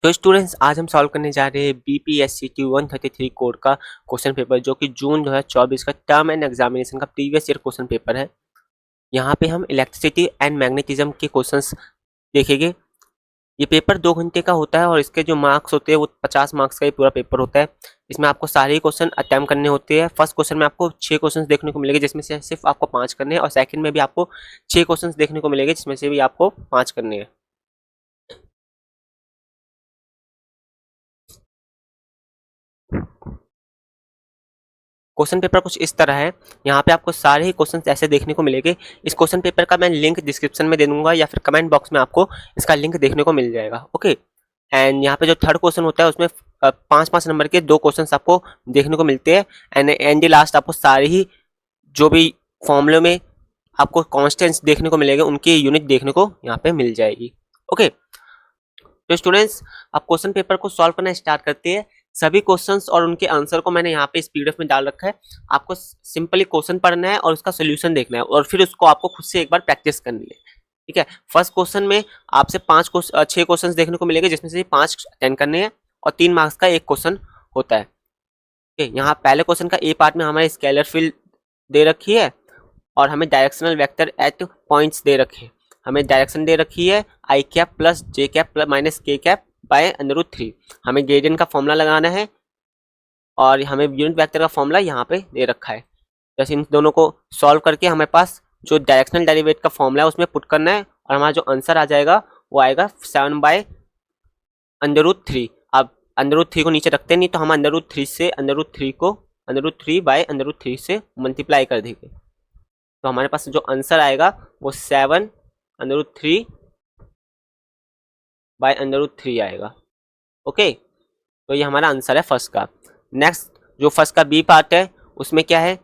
तो स्टूडेंट्स आज हम सॉल्व करने जा रहे हैं BPSCT 133 कोड का क्वेश्चन पेपर जो कि जून 2024 का टर्म एंड एग्जामिनेशन का प्रीवियस ईयर क्वेश्चन पेपर है। यहाँ पे हम इलेक्ट्रिसिटी एंड मैग्नेटिज्म के क्वेश्चंस देखेंगे। ये पेपर 2 घंटे का होता है और इसके जो मार्क्स होते हैं वो 50 मार्क्स का ही पूरा पेपर होता है। इसमें आपको सारे ही क्वेश्चन अटेम्प्ट करने होते हैं। फर्स्ट क्वेश्चन में आपको 6 क्वेश्चन देखने को मिलेंगे जिसमें से सिर्फ आपको 5 करने हैं और सेकंड में भी आपको 6 क्वेश्चन देखने को मिलेंगे जिसमें से भी आपको 5 करने हैं। क्वेश्चन पेपर कुछ इस तरह है। यहाँ पे आपको सारे ही क्वेश्चन ऐसे देखने को मिलेंगे। इस क्वेश्चन पेपर का मैं लिंक डिस्क्रिप्शन में दे दूंगा या फिर कमेंट बॉक्स में आपको इसका लिंक देखने को मिल जाएगा। ओके, एंड यहाँ पे जो थर्ड क्वेश्चन होता है उसमें 5-5 नंबर के 2 क्वेश्चन आपको देखने को मिलते हैं एंड लास्ट आपको सारे ही जो भी फॉर्मूले में आपको कॉन्स्टेंट्स देखने को मिलेंगे उनकी यूनिट देखने को यहाँ पे मिल जाएगी। ओके, तो स्टूडेंट्स अब क्वेश्चन पेपर को सॉल्व करना स्टार्ट करते हैं। सभी क्वेश्चंस और उनके आंसर को मैंने यहाँ पे इस पीडीएफ में डाल रखा है। आपको सिंपली क्वेश्चन पढ़ना है और उसका सोल्यूशन देखना है और फिर उसको आपको खुद से एक बार प्रैक्टिस करनी है। ठीक है, फर्स्ट क्वेश्चन में आपसे 6 क्वेश्चन देखने को मिलेंगे जिसमें से 5 अटेंड करने हैं और 3 मार्क्स का एक क्वेश्चन होता है। ठीक है, यहाँ पहले क्वेश्चन का ए पार्ट में हमारे स्केलर फील्ड दे रखी है और हमें डायरेक्शनल वेक्टर एट पॉइंट्स दे रखे हैं। हमें डायरेक्शन दे रखी है आई कैप प्लस जे कैप प्लस माइनस के कैप बाय √3। हमें ग्रेडियंट का फॉर्मूला लगाना है और हमें यूनिट वेक्टर का फॉर्मूला यहाँ पे दे रखा है। जैसे इन दोनों को सॉल्व करके हमारे पास जो डायरेक्शनल डेरिवेट का फॉर्मूला है उसमें पुट करना है और हमारा जो आंसर आ जाएगा वो आएगा 7/√3। अब √3 को नीचे रखते नहीं तो हम √3 से √3 से मल्टीप्लाई कर देंगे तो हमारे पास जो आंसर आएगा वो 7/√3 आएगा। ओके, तो ये हमारा आंसर है फर्स्ट का। नेक्स्ट जो फर्स्ट का बी पार्ट है उसमें क्या है,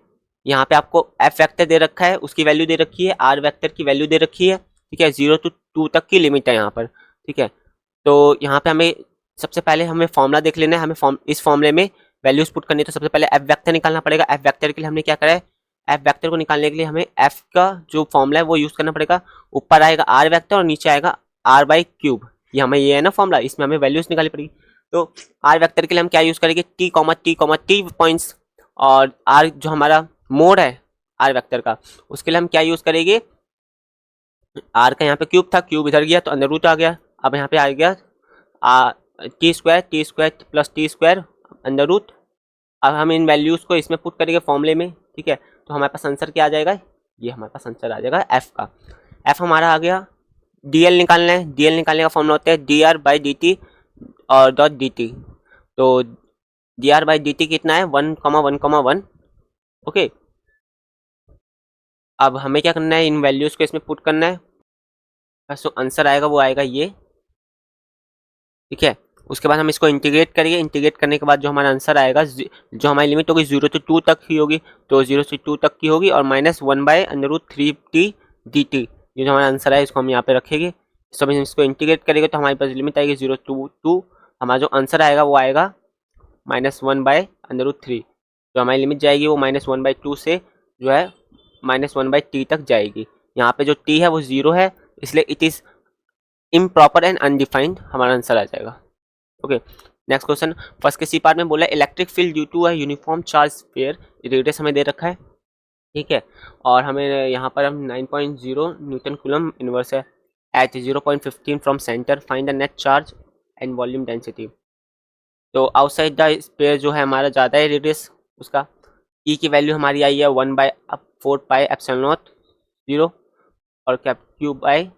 यहाँ पे आपको एफ वेक्टर दे रखा है, उसकी वैल्यू दे रखी है, आर वेक्टर की वैल्यू दे रखी है। ठीक है, 0 to 2 तक की लिमिट है यहाँ पर। ठीक है, तो यहाँ पे हमें सबसे पहले हमें फॉर्मूला देख लेना है। हमें इस फॉर्मूले में वैल्यूज पुट करनी है तो सबसे पहले एफ वेक्टर निकालना पड़ेगा। एफ वेक्टर के लिए हमने क्या करा है, एफ वेक्टर को निकालने के लिए हमें एफ का जो फॉर्मूला है वो यूज करना पड़ेगा। ऊपर आएगा आर वेक्टर और नीचे आएगा r/क्यूब। ये है ना फॉर्मूला, इसमें हमें वैल्यूज निकालनी पड़ेगी। तो आर वेक्टर के लिए हम क्या यूज करेंगे, टी पॉइंट्स, और आर जो हमारा मोड है आर वेक्टर का उसके लिए हम क्या यूज करेंगे, आर का यहाँ पे क्यूब था, क्यूब इधर गया तो अंडर रूट आ गया। अब यहाँ पे आ गया T square plus T square under root. अब हम इन वैल्यूज को इसमें पुट करेंगे फॉर्मूले में। ठीक है, तो हमारे पास आंसर क्या आ जाएगा, ये हमारे पास आंसर आ जाएगा एफ का। एफ हमारा आ गया। डीएल निकालना है, डीएल निकालने का फॉर्मूला होता है dr/dt और .dt। तो dr/dt कितना है 1,1,1। ओके, अब हमें क्या करना है, इन वैल्यूज को इसमें पुट करना है। जो आंसर आएगा वो आएगा ये। ठीक है, उसके बाद हम इसको इंटीग्रेट करेंगे। इंटीग्रेट करने के बाद जो हमारा आंसर आएगा, जो हमारी लिमिट होगी 0 से 2 तक ही होगी, तो 0 से 2 तक की होगी और -1/√3t dt। ये जो हमारा आंसर है इसको हम यहाँ पे रखेंगे। सब इसको इंटीग्रेट करेंगे तो हमारे पास लिमिट आएगी 0 to 2। हमारा जो आंसर आएगा वो आएगा -1/√3। जो हमारी लिमिट जाएगी वो -1/2 से जो है -1/t तक जाएगी। यहाँ पे जो t है वो 0 है, इसलिए it is improper and undefined हमारा आंसर आ जाएगा। Okay, next question. फर्स्ट के सी पार्ट में बोला electric field due to a uniform charge sphere, radius हमें दे रखा है। ठीक है, और हमें यहाँ पर हम 9.0 न्यूटन कूलम इनवर्स है at 0.15 from center, find the net charge and volume density. तो आउटसाइड द स्फीयर जो है हमारा ज़्यादा है रेडियस उसका। ई की वैल्यू हमारी आई है 1/4πε0 और Q/r²।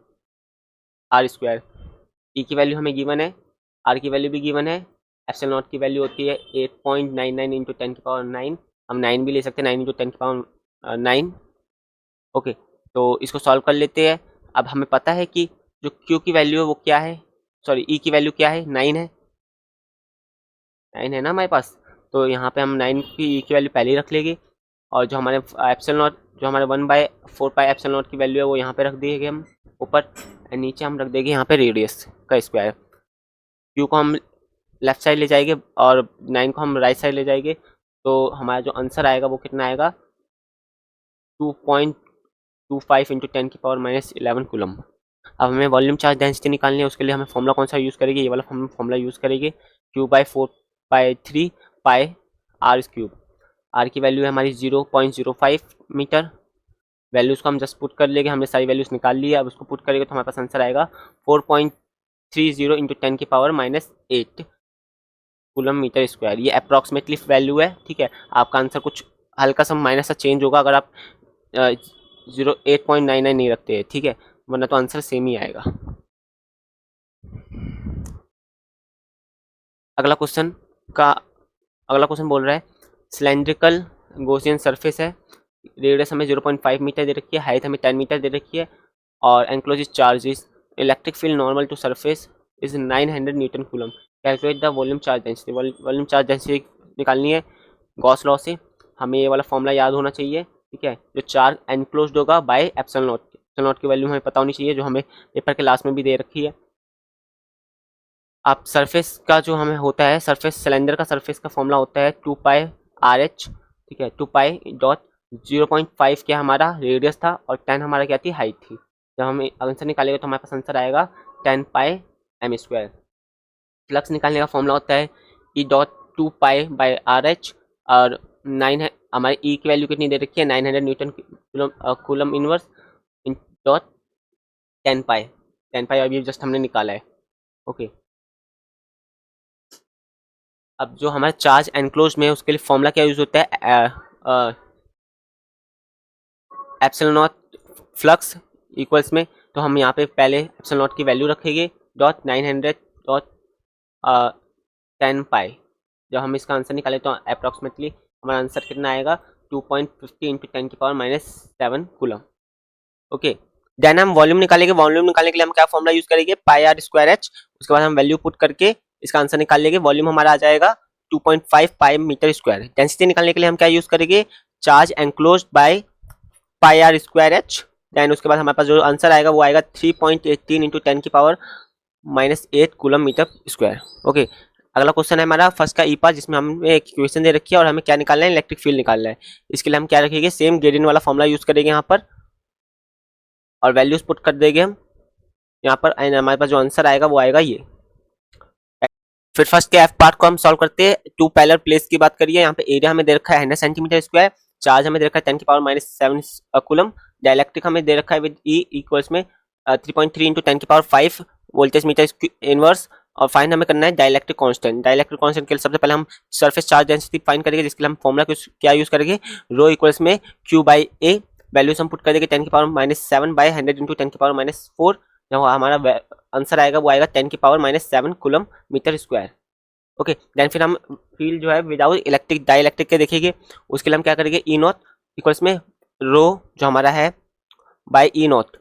ई की वैल्यू हमें गिवन है, आर की वैल्यू भी गिवन है, एप्सिलॉन नॉट की वैल्यू होती है 8.99 इंटू 10⁹। हम 9 भी ले सकते हैं, 9 इंटू 10⁹। ओके, तो इसको सॉल्व कर लेते हैं। अब हमें पता है कि जो क्यू की वैल्यू है वो क्या है, सॉरी ई की वैल्यू क्या है, 9 है। 9 है ना हमारे पास, तो यहाँ पे हम 9 की ई की वैल्यू पहले ही रख लेंगे और जो हमारे एप्सिलॉन नॉट जो हमारे 1/4πε नॉट की वैल्यू है वो यहाँ पे रख देंगे हम ऊपर, और नीचे हम रख देंगे यहाँ पे रेडियस का स्क्वायर। क्यू को हम लेफ्ट साइड ले जाएंगे और 9 को हम राइट साइड ले जाएंगे, तो हमारा जो आंसर आएगा वो कितना आएगा 2.25 इंटू 10⁻11 कूलम। अब हमें वॉल्यूम चार्ज डेंसिटी निकालनी है, उसके लिए हमें फॉर्मूला कौन सा यूज़ करेंगे, ये वाला फॉर्मूला यूज़ करेंगे, Q/4/3 pi R cube. R की वैल्यू है हमारी 0.05 मीटर। वैल्यूज़ को हम जस्ट पुट कर लेंगे, हमने सारी वैल्यूज़ निकाल ली है। अब उसको पुट करेंगे तो हमारे पास आंसर आएगा 4.30 इंटू 10⁻⁻8 कूलम मीटर स्क्वायर। ये अप्रॉक्सीमेटली वैल्यू है, ठीक है। आपका आंसर कुछ हल्का सा माइनस सा चेंज होगा अगर आप 8.99 नहीं रखते हैं, ठीक है, वरना तो आंसर सेम ही आएगा। अगला क्वेश्चन बोल रहा है सिलेंड्रिकल गॉसियन सरफेस है, रेडियस हमें 0.5 मीटर दे रखी है, हाइट हमें 10 मीटर दे रखी है, और enclose charges electric field normal to surface is 900 newton coulomb. Calculate the volume charge density. Volume charge density निकालनी है गॉस लॉ से। हमें ये वाला फॉर्मूला याद होना चाहिए, ठीक है। जो चार्ज एनक्लोज होगा by epsilon not. Epsilon not की वैल्यू हमें पता होनी चाहिए, जो हमें पेपर के लास्ट में भी दे रखी है। आप सरफेस का जो हमें होता है, सरफेस सिलेंडर का सरफेस का फॉर्मूला होता है 2π/RH, ठीक है। 2π.0.5 क्या हमारा रेडियस था और 10 हमारा क्या थी, हाइट थी। जब हम आंसर निकालेंगे तो हमारे पास आंसर आएगा 10πm²। फ्लक्स निकालने का फॉर्मूला होता है E.2π/RH, और 9 है हमारी ई की वैल्यू कितनी दे रखी है, 900 न्यूटन कूलम इनवर्स डॉट 10π अभी जस्ट हमने निकाला है, ओके। अब जो हमारा चार्ज एनक्लोज में है उसके लिए फॉर्मूला क्या यूज होता है, एप्सिलॉन नॉट फ्लक्स इक्वल्स में, तो हम यहाँ पे पहले एप्सिलॉन नॉट की वैल्यू रखेंगे .900.10π। जब हम इसका आंसर निकालें तो अप्रॉक्सीमेटली हमारा आंसर कितना आएगा, 2.50 इंटू 10⁻⁻7 कूलम, ओके। देन हम वॉल्यूम निकालेंगे। वॉल्यूम निकालने के लिए हम क्या फॉर्मूला यूज करेंगे, πr²h। उसके बाद हम वैल्यू पुट करके इसका आंसर निकाल लेंगे। वॉल्यूम हमारा आ जाएगा 2.5 पाई मीटर स्क्वायर। डेंसिटी निकालने के लिए हम क्या यूज करेंगे, charge enclosed bye πr²h। Then उसके बाद हमारे पास जो आंसर आएगा वो आएगा 3.18 into 10⁻⁻8 coulomb meter square, okay. अगला क्वेश्चन है हमारा फर्स्ट का ईपा, जिसमें हमें एक इक्वेशन दे रखी है और हमें क्या निकालना है, इलेक्ट्रिक फील्ड निकालना है। इसके लिए हम क्या रखेंगे, सेम ग्रेडियंट वाला फॉर्मूला यूज करेंगे यहाँ पर और वैल्यूज पुट कर देंगे हम यहाँ पर, एंड हमारे पास जो आंसर आएगा वो आएगा ये। फिर फर्स्ट के एफ पार्ट को हम सॉल्व करते हैं। टू पैरेलल प्लेट्स की बात करिए, यहाँ पे एरिया हमें दे रखा है 100 सेंटीमीटर स्क्वायर, चार्ज हमें दे रखा है 10⁻⁻7 कूलम, डाइलेक्ट्रिक हमें दे रखा है विद ई इक्वल्स में 3.3 इंटू 10⁻5 वोल्टेज मीटर इनवर्स, और फाइंड हमें करना है डाइलेक्ट्रिक कांस्टेंट। डाइलेक्ट्रिक कांस्टेंट के लिए सबसे पहले हम सरफेस चार्ज डेंसिटी फाइंड करेंगे, जिसके लिए हम फॉर्मूला क्या यूज करेंगे, रो इक्वल्स में Q/A। वैल्यूज हम पुट कर देंगे 10⁻⁷ बाय 100 इंटू 10⁻⁻4। जब हमारा आंसर आएगा वो आएगा 10⁻⁷ coulomb meter square, okay. Then फिर हम फील्ड जो है विदाउट इलेक्ट्रिक डाइलेक्ट्रिक के देखेंगे। उसके लिए हम क्या करेंगे, ई नॉट इक्वल्स में रो जो हमारा है बाय ई नॉट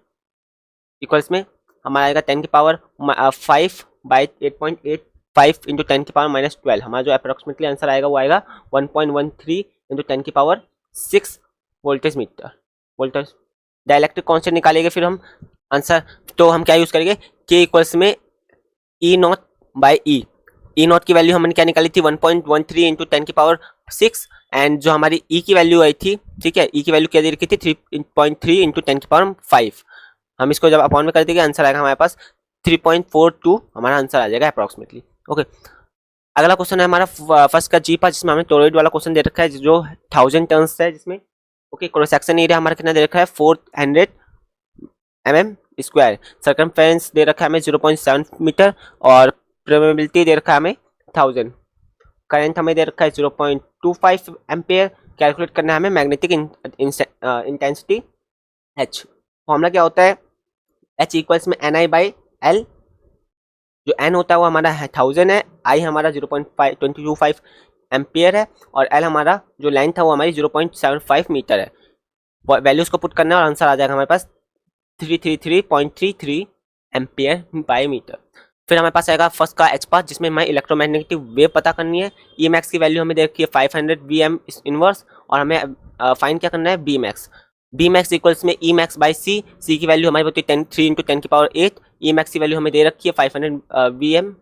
इक्वल्स में हमारा आएगा 10⁻5 बाई 8.85 इंटू 10⁻⁻12। हमारा जो अप्रोक्सीमेटली आंसर आएगा वो आएगा 1.13 into 10⁻6 voltage meter voltage. Dielectric constant निकालेंगे फिर हम आंसर, तो हम क्या यूज करेंगे, के इक्वल्स में ई नॉट बाई ई नॉट की वैल्यू हमने क्या निकाली थी 1.13 इंटू 10⁻6, एंड जो हमारी ई की वैल्यू आई थी, ठीक है, ई की वैल्यू क्या दे रखी थी 3.3 इंटू 10�5। हम इसको जब अपॉन में कर देंगे आंसर आएगा हमारे पास 3.42, हमारा आंसर आ जाएगा अप्रॉक्सीमेटली, ओके। अगला क्वेश्चन है हमारा फर्स्ट का जी पार्ट, जिसमें हमें टोरॉइड वाला क्वेश्चन दे रखा है जो 1000 टर्न्स है, जिसमें ओके क्रॉस सेक्शन एरिया हमारा कितना दे रखा है 400 mm स्क्वायर, सर्कमफेरेंस दे रखा है हमें 0.7 मीटर, और प्रोबेबिलिटी दे रखा है हमें 1000, करंट हमें दे रखा है 0.25 एम्पियर। कैलकुलेट करना है हमें मैग्नेटिक इंटेंसिटी H। फॉर्मूला क्या होता है, H इक्वल्स में NI/L। जो N होता है वो हमारा 1000 है, I हमारा 0.25 एम्पियर है, और L हमारा जो लेंथ है वो हमारी 0.75 मीटर है। वैल्यूज को पुट करना है और आंसर आ जाएगा हमारे पास 333.33 एम्पियर बाई मीटर। फिर हमारे पास आएगा फर्स्ट का एच पाथ, जिसमें हमें इलेक्ट्रोमैग्नेटिक वेव पता करनी है। ई मैक्स की वैल्यू हमें दे रखी है 500 VM इनवर्स, और हमें फाइंड क्या करना है B max. B max equals में ई मैक्स बाई सी, सी की वैल्यू हमारी होती है 3 इंटू 10⁸। ई मैक्स की वैल्यू हमें दे रखी है 500 VM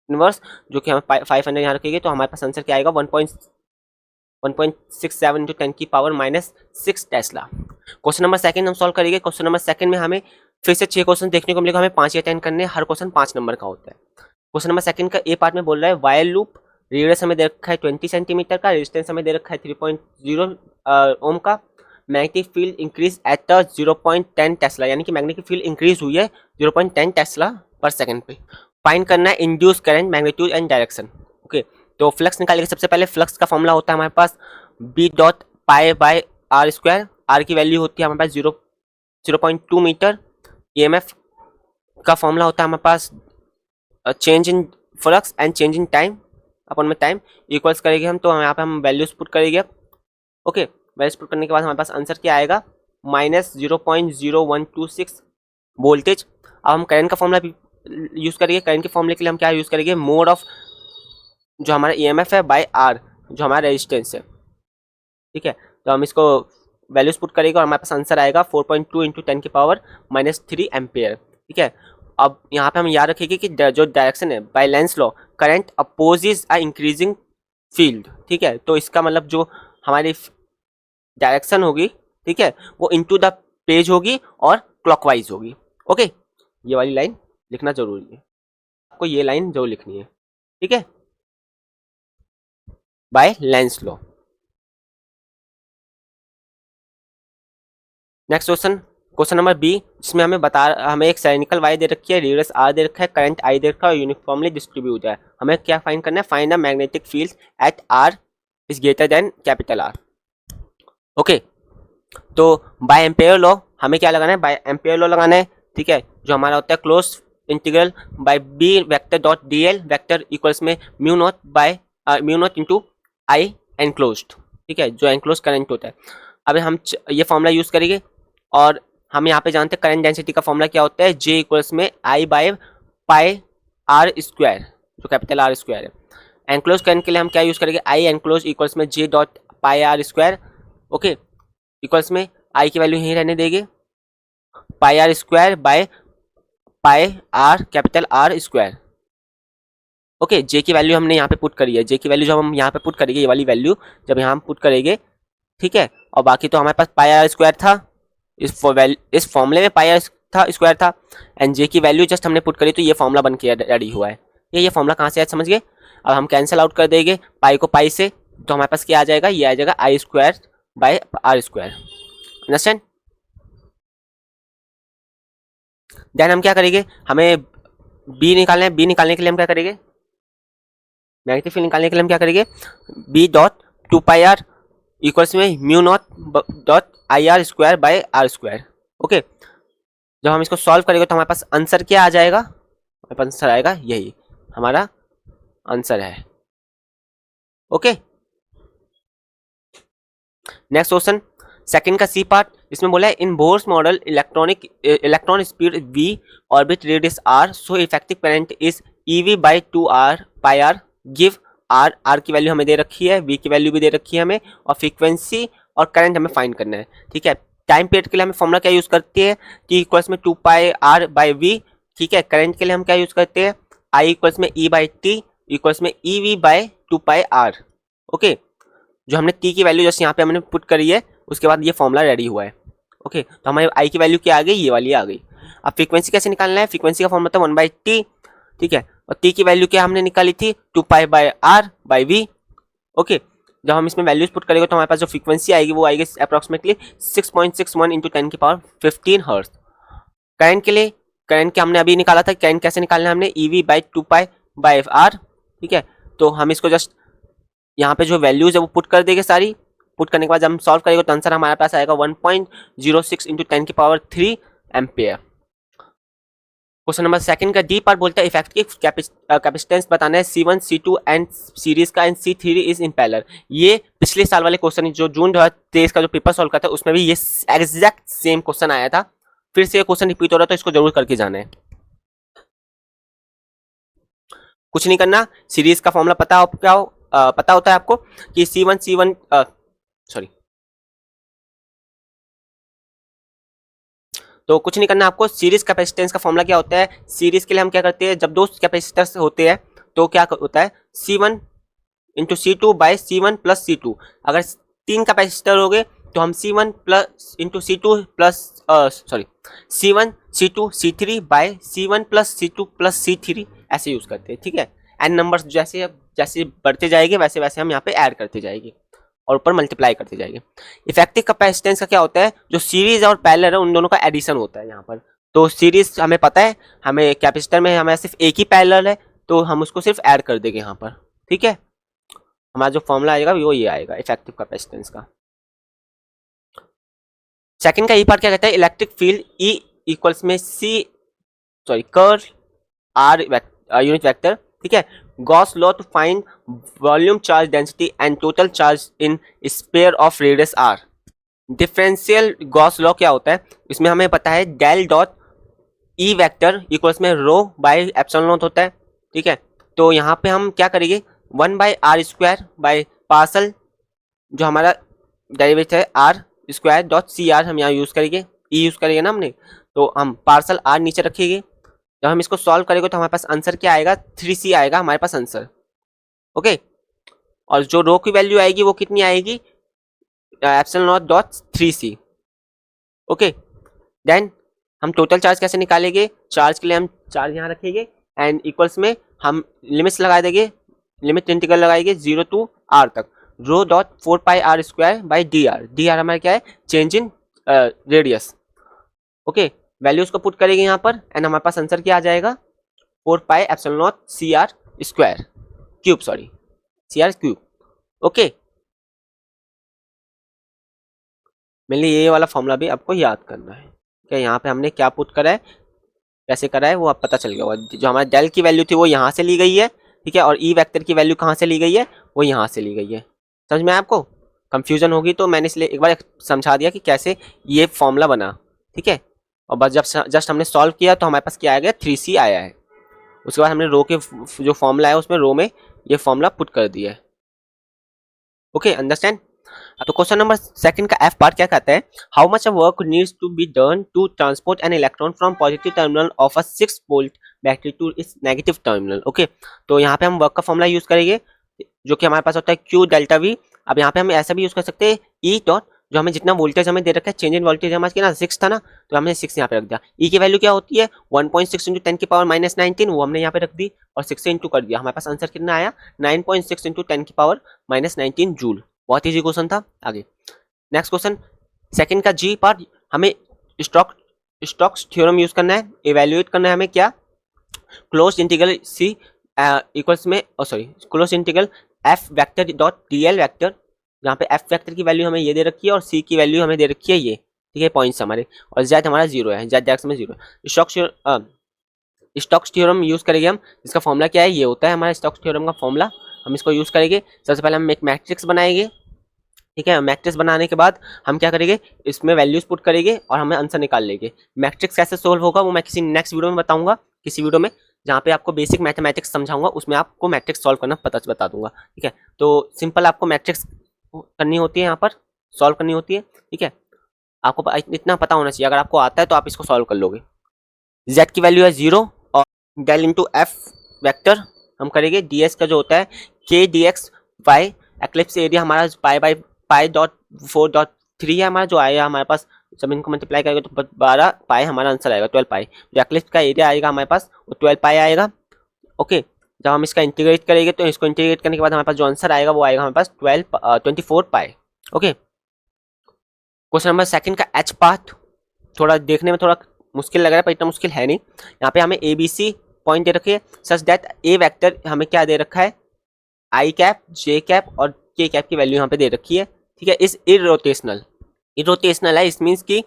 इनवर्स, जो कि हमें 500 यहाँ रखेंगे, तो हमारे पास आंसर क्या आएगा 1.67 into 10⁻⁻6 Tesla. Question number second हम सॉल्व करेंगे। क्वेश्चन नंबर सेकंड में हमें फिर से 6 क्वेश्चन देखने को मिलेगा, हमें 5 अटेंड करने, हर क्वेश्चन 5 नंबर का होता है। क्वेश्चन नंबर सेकंड का ए पार्ट में बोल रहा है वायर लूप, रेडियस हमें दे रखा है 20 सेंटीमीटर का, रेजिस्टेंस हमें दे रखा है 3.0 ओम का, magnetic field increase at 0.10 Tesla, यानी कि मैग्नेटिक फील्ड इंक्रीज हुई है 0.10 टेस्ला पर सेकंड पे। फाइंड करना है induce current, magnitude and direction. Okay, तो फ्लक्स निकालेंगे। सबसे पहले फ्लक्स का फॉर्मूला होता है हमारे पास B dot pi by r square, r की वैल्यू होती है हमारे पास 0.2 मीटर। ईएमएफ का फॉर्मूला होता है हमारे पास change in flux and change in time अपन में टाइम इक्वल्स करेंगे हम, तो यहाँ पे हम वैल्यूज पुट करेंगे। ओके, वैल्यूज पुट करने के बाद हमारे पास आंसर क्या आएगा, -0.0126 वोल्टेज। अब हम करंट का फॉर्मूला यूज करेंगे। करंट के फॉर्मूले के लिए हम क्या यूज करेंगे, मोड ऑफ जो हमारा ईएमएफ है बाय आर, जो हमारा रेजिस्टेंस है। ठीक है, तो हम इसको वैल्यूज पुट करेंगे और हमारे पास आंसर आएगा 4.2 इंटू 10 की पावर -3 एम्पियर। ठीक है, अब यहाँ पे हम याद रखेंगे कि जो डायरेक्शन है by Lenz law, current opposes a increasing field. ठीक है, तो इसका मतलब जो हमारी डायरेक्शन होगी, ठीक है, वो इनटू द पेज होगी और क्लॉकवाइज होगी। ओके, ये वाली लाइन लिखना जरूरी है, आपको ये लाइन जरूर लिखनी है। ठीक है, by Lenz law. Next question, question number B, जिसमें हमें एक साइनिकल वाई दे रखी है, रेडियस आर दे रखा है, करंट आई दे रखा है और यूनिफॉर्मली डिस्ट्रीब्यूट है। हमें क्या फाइंड करना है, find the magnetic field at r is greater than capital R. Okay, तो बाय एम्पेयर लॉ हमें क्या लगाना है, बाय एम्पेयर लॉ लगाना है। ठीक है, जो हमारा होता है close integral by B vector dot d l vector equals में mu naught into I enclosed. ठीक है, जो एनक्लोज करंट होता है। अब हम ये फॉर्मूला यूज करेंगे और हम यहाँ पे जानते हैं करंट डेंसिटी का फॉर्मूला क्या होता है, जे इक्वल्स में आई बाय पाई आर स्क्वायर, जो कैपिटल आर स्क्वायर है। एनक्लोज करंट के लिए हम क्या यूज करेंगे, आई एनक्लोज इक्वल्स में J dot pi r square. Okay, equals में आई की वैल्यू यहीं रहने देंगे, pi r square by pi r capital R square. Okay, J की वैल्यू हमने यहाँ पे पुट करी है, जे की वैल्यू जब हम यहाँ पे पुट करेंगे, ये वाली वैल्यू जब यहाँ हम पुट करेंगे, ठीक है, और बाकी तो हमारे पास पाई आर स्क्वायर था, इस फॉर्मूले में पाई आर था स्क्वायर था, एंड जे की वैल्यू जस्ट हमने पुट करी, तो ये फॉर्मूला बन के रेडी हुआ है। ये फॉर्मूला कहाँ से आया समझ गए। अब हम कैंसिल आउट कर देंगे पाई को पाई से, तो हमारे पास क्या आ जाएगा, ये आ जाएगा I square by r square. Understand. Then हम क्या करेंगे, हमें बी निकालना है। बी निकालने के लिए हम क्या करेंगे, मैग्नेटिक फील्ड निकालने के लिए हम क्या करेंगे, B dot 2 pi r equals में mu naught dot I r square by r square. Okay, जब हम इसको सॉल्व करेंगे तो हमारे पास आंसर क्या आ जाएगा, हमारे पास आंसर आएगा यही हमारा आंसर है। ओके, नेक्स्ट क्वेश्चन, सेकंड का सी पार्ट, इसमें बोला है in Bohr's model electron speed v orbit radius r, so effective current is ev बाय 2r pi r, give r की वैल्यू हमें दे रखी है, v की वैल्यू भी दे रखी है हमें, और फ्रीक्वेंसी और करंट हमें फाइंड करना है। ठीक है, टाइम पीरियड के लिए हमें फॉर्मूला क्या यूज करती है, t इक्वल्स में 2 पाई r बाय v। ठीक है, करंट के लिए हम क्या यूज करते हैं, I इक्वल्स में e बाई टी इक्वल्स में ev बाय 2 पाई r। ओके, जो हमने t की वैल्यू जैसे यहाँ पे हमने पुट करी है, उसके बाद ये फॉर्मूला रेडी हुआ है। ओके, तो हमारे आई की वैल्यू क्या आ गई, ये वाली आ गई। अब फ्रीक्वेंसी कैसे निकालना है, फ्रीक्वेंसी का फॉर्मूला था 1/t। ठीक है, और t की वैल्यू क्या हमने निकाली थी, 2 pi by R by V. Okay, जब हम इसमें वैल्यूज पुट करेंगे तो हमारे पास जो फ्रीक्वेंसी आएगी वो आएगी अप्रॉक्सीमेटली 6.61 इंटू 10 की पावर 15 हर्ट्ज। करंट के लिए, करंट के हमने अभी निकाला था, करंट कैसे निकालना है हमने, EV by 2 pi by R. ठीक है, तो हम इसको जस्ट यहाँ पे जो वैल्यूज है वो पुट कर देंगे सारी। पुट करने के बाद जब हम सॉल्व करेंगे तो आंसर हमारे पास आएगा 1.06 इंटू 10 की power 3 ampere. Question number second का डी पार्ट बोलता है इफेक्टिव कैपेसिटेंस बताना है C1 C2 एंड सीरीज का and C3 is in parallel. ये पिछले साल वाले क्वेश्चन जो जून 2023 का जो पेपर सॉल्व करता है उसमें भी ये एग्जैक्ट सेम क्वेश्चन आया था, फिर से ये क्वेश्चन रिपीट हो रहा है, तो इसको जरूर करके जाना है। कुछ नहीं करना, सीरीज का फॉर्मूला पता होता है आपको कि C1 सॉरी, तो कुछ नहीं करना आपको। सीरीज कैपेसिटेंस का फॉर्मूला क्या होता है, सीरीज के लिए हम क्या करते हैं, जब दो कैपेसिटर्स होते हैं तो क्या होता है, C1 into C2 by C1 plus C2। अगर 3 कैपेसिटर हो गए तो हम C1 plus into C2 plus C1 C2 C3 by C1 plus C2 plus C3 ऐसे यूज करते हैं, ठीक है। एन नंबर्स जैसे जैसे बढ़ते जाएंगे वैसे वैसे हम यहाँ पे ऐड करते जाएंगे और ऊपर मल्टीप्लाई करते जाएंगे। इफेक्टिव कैपेसिटेंस का क्या होता है, जो सीरीज और पैरेलल है उन दोनों का एडिशन होता है यहाँ पर। तो सीरीज हमें पता है, हमें कैपेसिटर में हमें सिर्फ एक ही पैरेलल है तो हम उसको सिर्फ ऐड कर देंगे यहाँ पर, ठीक है। हमारा जो फॉर्मूला आएगा वो ये आएगा इफेक्टिव कैपेसिटेंस का। सेकंड का ई पार्ट क्या कहता है, इलेक्ट्रिक फील्ड ई इक्वल्स में कर्ल आर यूनिट वेक्टर, ठीक है। Gauss law to find volume charge density and total charge in sphere of radius R. Differential Gauss law क्या होता है, इसमें हमें पता है del dot E vector equals में रो बाय एप्सिलॉन नॉट होता है, ठीक है। तो यहाँ पे हम क्या करेंगे, 1/r² बाय पार्सल जो हमारा डेरिवेटिव है R square dot C R हम यहाँ यूज करेंगे, ई यूज करेंगे ना हमने, तो हम पार्सल आर नीचे रखेंगे। जब हम इसको सॉल्व करेंगे तो हमारे पास आंसर क्या आएगा, 3c आएगा हमारे पास आंसर, ओके। और जो रो की वैल्यू आएगी वो कितनी आएगी, epsilon naught dot 3c, okay. Then हम टोटल चार्ज कैसे निकालेंगे, चार्ज के लिए हम चार्ज यहाँ रखेंगे एंड इक्वल्स में हम लिमिट्स लगा देंगे, लिमिट इंटीग्रल लगाएंगे 0 to r तक, rho dot 4πr² by d r हमारा क्या है, change in radius, okay. Values को पुट करेंगे यहाँ पर एंड हमारे पास आंसर क्या आ जाएगा, 4π epsilon naught CR square cube, sorry CR cube, okay. Mainly ये वाला फॉर्मूला भी आपको याद करना है, क्या यहाँ पे हमने क्या पुट करा है, कैसे करा है वो आप पता चल गया होगा। जो हमारे डेल की वैल्यू थी वो यहाँ से ली गई है, ठीक है, और ई वेक्टर की वैल्यू कहाँ से ली गई है, वो यहाँ से ली गई है। समझ में आपको कंफ्यूजन होगी तो मैंने इसलिए एक बार समझा दिया कि कैसे ये फॉर्मूला बना, ठीक है। और बस जब जस्ट हमने सॉल्व किया तो हमारे पास क्या आ गया, 3c आया है। उसके बाद हमने रो के जो फॉर्मूला है उसमें रो में ये फॉर्मूला पुट कर दिया है, ओके, अंडरस्टैंड। तो क्वेश्चन नंबर सेकंड का एफ पार्ट क्या कहता है, how much work needs to be done to transport an electron from positive terminal of a 6 volt battery to its negative terminal, okay. तो यहाँ पे हम वर्क का फॉर्मूला यूज करेंगे जो कि हमारे पास होता है Q डेल्टा V। अब यहाँ पे हम ऐसा भी यूज कर सकते हैं E डॉट, जो हमें जितना वोल्टेज हमें दे रखा है, चेंज इन वोल्टेज हमारे ना 6 था ना, तो हमने 6 यहाँ पे रख दिया। E की वैल्यू क्या होती है, 1.6 इंटू 10 की पावर माइनस 19, वो हमने यहाँ पे रख दी और 6 से इंटू कर दिया, हमारे पास आंसर कितना आया, 9.6 इंटू 10 की पावर माइनस 19 जूल। बहुत ईजी क्वेश्चन था। आगे नेक्स्ट क्वेश्चन सेकंड का जी पार्ट, हमें स्टोक्स थ्योरम यूज करना है, इवेल्युएट करना है हमें क्या, क्लोज इंटीग्रल सी इक्वल्स में close integral F vector dot DL vector, जहाँ पे एफ वेक्टर की वैल्यू हमें ये दे रखी है और सी की वैल्यू हमें दे रखी है ये, ठीक है, पॉइंट्स हमारे, और जेड हमारा 0 है, जेड डायरेक्शन में 0 है। स्टोक्स थ्योरम यूज करेंगे हम, इसका फॉर्मूला क्या है, ये होता है हमारा स्टोक्स थ्योरम का फॉर्मूला, हम इसको यूज करेंगे। सबसे पहले हम एक मैट्रिक्स बनाएंगे, ठीक है। मैट्रिक्स बनाने के बाद हम क्या करेंगे, इसमें वैल्यूज पुट करेंगे और हमें आंसर निकाल लेंगे। मैट्रिक्स कैसे सोल्व होगा वो मैं किसी नेक्स्ट वीडियो में बताऊंगा, किसी वीडियो में जहाँ पे आपको बेसिक मैथमेटिक्स समझाऊंगा, उसमें आपको मैट्रिक्स सॉल्व करना बता दूंगा, ठीक है। तो सिंपल आपको मैट्रिक्स करनी होती है, यहाँ पर सॉल्व करनी होती है, ठीक है। आपको इतना पता होना चाहिए, अगर आपको आता है तो आप इसको सॉल्व कर लोगे। जेड की वैल्यू है 0 और डेल इंटू एफ वैक्टर हम करेंगे, डी एस का जो होता है के D X Y, ellipse area हमारा π/4.3 है हमारा, जो आएगा हमारे पास, जब इनको मल्टीप्लाई करेंगे तो 12 पाई हमारा आंसर आएगा, 12 पाई। जो एक्लिप्स का एरिया आएगा हमारे पास वो 12 पाई आएगा, ओके। जब हम इसका इंटीग्रेट करेंगे तो इसको इंटीग्रेट करने के बाद हमारे पास जो आंसर आएगा वो आएगा हमारे पास 24 पाई, ओके। क्वेश्चन नंबर सेकंड का एच पार्ट थोड़ा देखने में थोड़ा मुश्किल लग रहा है पर इतना मुश्किल है नहीं। यहाँ पे हमें ABC पॉइंट दे रखे हैं, सच दैट ए वेक्टर हमें क्या दे रखा है, आई कैप, जे कैप और के कैप की वैल्यू यहाँ पे दे रखी है, ठीक है। इस इरोटेशनल है, इस मीन्स कि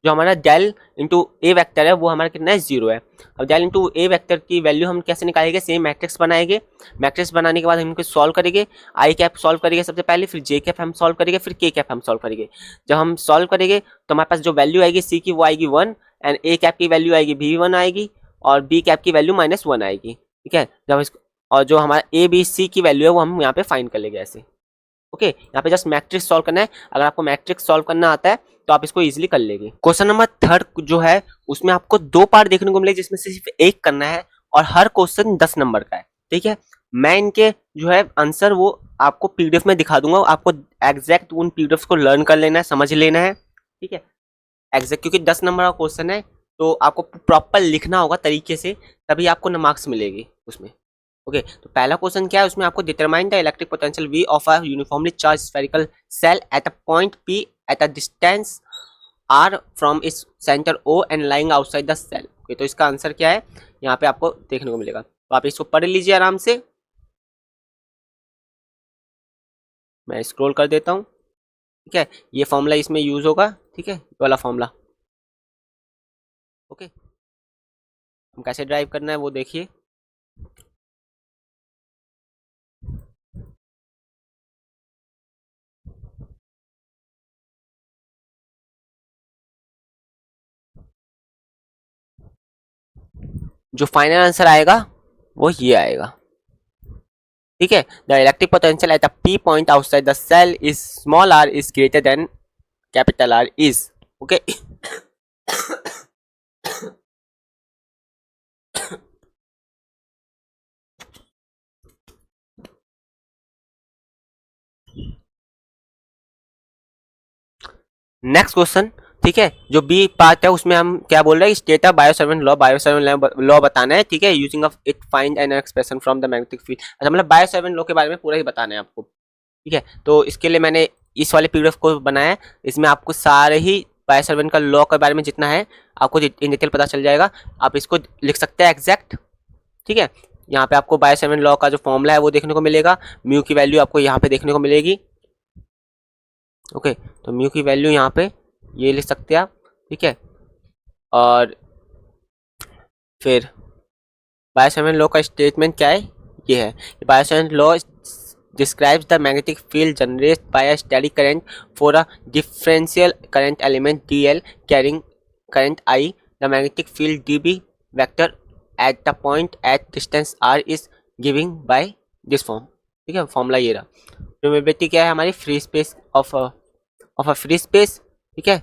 जो हमारा डेल इंटू ए वेक्टर है वो हमारा कितना है, 0 है। अब डेल इंटू ए वेक्टर की वैल्यू हम कैसे निकालेंगे, सेम मैट्रिक्स बनाएंगे, मैट्रिक्स बनाने के बाद हम इनको सॉल्व करेंगे, आई कैप सॉल्व करेंगे सबसे पहले, फिर जे कैप हम सॉल्व करेंगे, फिर के कैप हम सॉल्व करेंगे। जब हम सॉल्व करेंगे तो हमारे पास जो वैल्यू आएगी सी की वो आएगी 1 एंड ए कैप की वैल्यू आएगी भी 1 आएगी और बी कैप की वैल्यू -1 आएगी, ठीक है। जब इसको और जो हमारा ए बी सी की वैल्यू है वो हम यहाँ पे फाइंड कर लेंगे ऐसे, ओके। यहाँ पे जस्ट मैट्रिक्स सॉल्व करना है, अगर आपको मैट्रिक्स सॉल्व करना आता है तो आप इसको इजीली कर लेंगे। क्वेश्चन नंबर थर्ड जो है उसमें आपको 2 पार्ट देखने को मिलेगा, जिसमें से सिर्फ एक करना है और हर क्वेश्चन 10 नंबर का है, ठीक है। मैं इनके जो है आंसर वो आपको पीडीएफ में दिखा दूंगा, आपको एग्जैक्ट उन पीडीएफ को लर्न कर लेना है, समझ लेना है, ठीक है, एग्जैक्ट, क्योंकि 10 नंबर का क्वेश्चन है तो आपको प्रॉपर लिखना होगा तरीके से, तभी आपको ना मार्क्स मिलेगी उसमें। ओके, तो पहला क्वेश्चन क्या है उसमें, आपको determine the electric potential V of a uniformly charge spherical shell at a point P at a distance R from its center O and lying outside the shell. Okay, तो इसका answer क्या है यहाँ पे आपको देखने को मिलेगा, तो आप इसको पढ़ लीजिए आराम से। मैं स्क्रॉल कर देता हूँ। ठीक है, ये फॉर्मूला इसमें यूज होगा। ठीक है, ये वाला फॉर्मूला। ओके, हम कैसे ड्राइव करना है वो देखिए। जो फाइनल आंसर आएगा वो ये आएगा। ठीक है, the electric potential at a P point outside the shell is small r is greater than capital R is. Okay, next question. ठीक है, जो बी पार्ट है उसमें हम क्या बोल रहे हैं, state of bio seven law बताना है। ठीक है, using of it find an expression from the magnetic field. अच्छा, मतलब बायो सेवन लॉ के बारे में पूरा ही बताना है आपको। ठीक है, तो इसके लिए मैंने इस वाले पीडीएफ को बनाया है। इसमें आपको सारे ही बायो सेवन का लॉ के बारे में जितना है आपको इन डिटेल पता चल जाएगा। आप इसको लिख सकते हैं एग्जैक्ट। ठीक है, यहाँ पे आपको बायो सेवन लॉ का जो फॉर्मूला है वो देखने को मिलेगा। म्यू की वैल्यू आपको यहाँ पे देखने को मिलेगी। ओके, तो म्यू की वैल्यू यहाँ पे ये लिख सकते हैं आप। ठीक है, और फिर बायो-सेवर्ट लॉ का स्टेटमेंट क्या है, ये है Biot-Savart law describes the magnetic field generated by a steady current for a differential current element dl carrying current I. The magnetic field dB vector at the point at distance r is given by this form. ठीक है, formula ये रहा। Probability क्या है हमारी, free space of a free space. ठीक है,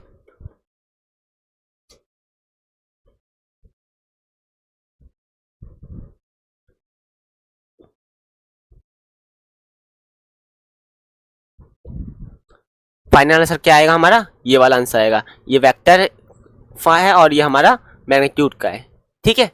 final answer क्या आएगा हमारा, ये वाला आंसर आएगा। ये वेक्टर है और ये हमारा मैग्नीट्यूड का है। ठीक है,